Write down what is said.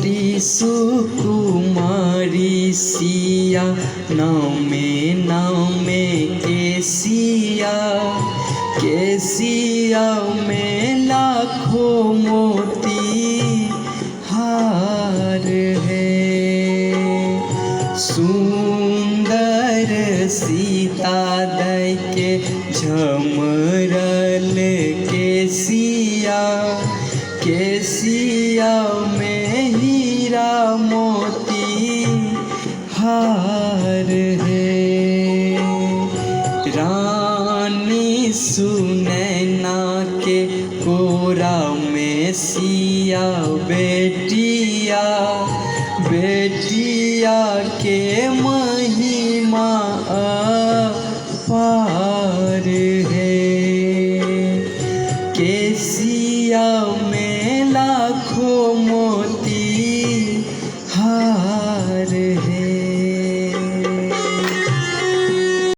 छोटी सुकुमारी सिया, नामे नामे केसिया, केसिया में लाखों मोती हार है। सुंदर सीता दई के झमरल केसिया, केसिया में हीरा मोती हार है। रानी सुनैना के कोरा में सिया बेटिया, बेटिया के महिमा अपार है। केसिया में लाखों मोती हार है।